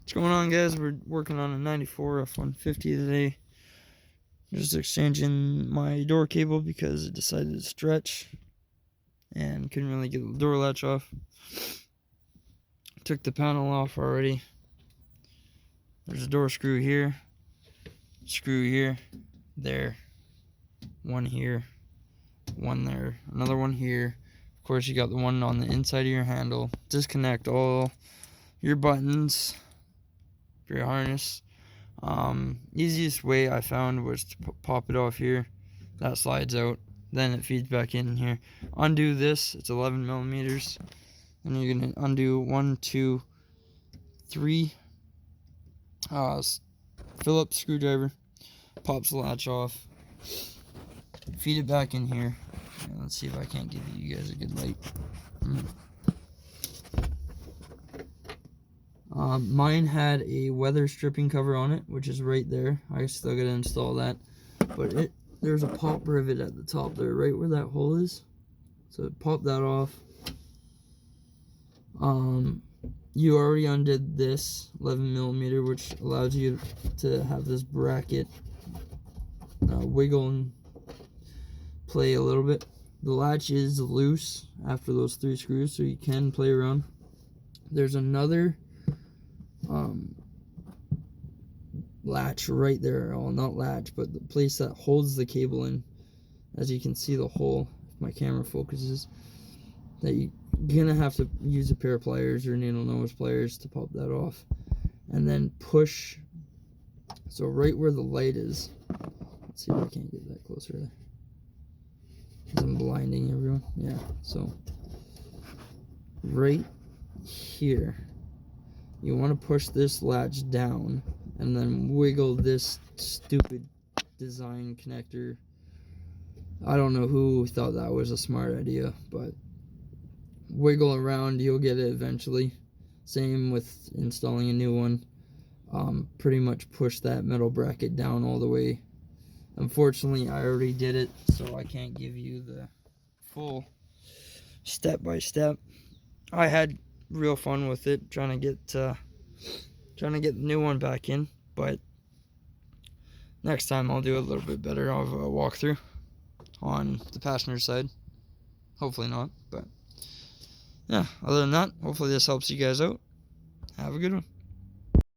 What's going on, guys? We're working on a 94 f150 today. Just exchanging my door cable because it decided to stretch and couldn't really get the door latch off. Took the panel off already. There's a door screw here, there, one here, one there, another one here. Of course, you got the one on the inside of your handle. Disconnect all your buttons for your harness. Easiest way I found was to pop it off here. That slides out, then it feeds back in here. Undo this, it's 11 millimeters. And you're gonna undo 1, 2, 3 Phillips screwdriver. Pops the latch off. Feed it back in here. And let's see if I can't give you guys a good light. Mine had a weather stripping cover on it, which is right there. I still gotta install that, but there's a pop rivet at the top there, right where that hole is. So pop that off. You already undid this 11 millimeter, which allows you to have this bracket wiggle and play a little bit. The latch is loose after those 3 screws, so you can play around. There's another latch right there. Well, not latch, but the place that holds the cable in. As you can see the hole, if my camera focuses, that you're gonna have to use a pair of pliers or needle nose pliers to pop that off, and then push. So right where the light is, let's see if I can't get that closer there, 'cause I'm blinding everyone. Yeah, so right here, you want to push this latch down and then wiggle this stupid design connector. I don't know who thought that was a smart idea, but wiggle around, you'll get it eventually. Same with installing a new one. Pretty much push that metal bracket down all the way. Unfortunately, I already did it, so I can't give you the full step-by-step. I had real fun with it, trying to get the new one back in, but next time I'll do a little bit better of a walkthrough on the passenger side. Hopefully not, but yeah, other than that, hopefully this helps you guys out. Have a good one.